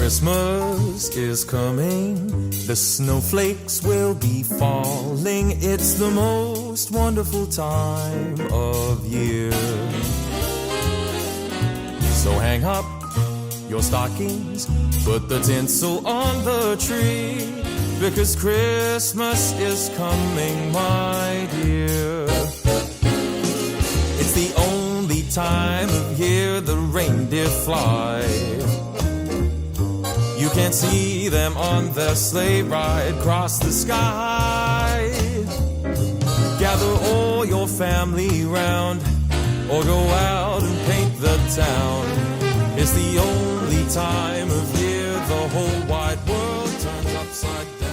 Christmas is coming, the snowflakes will be falling. It's the most wonderful time of year. So hang up your stockings, put the tinsel on the tree, because Christmas is coming, my dear. It's the only time of year the reindeer fly. You can see them on their sleigh ride across the sky. Gather all your family round, or go out and paint the town. It's the only time of year the whole wide world turns upside down.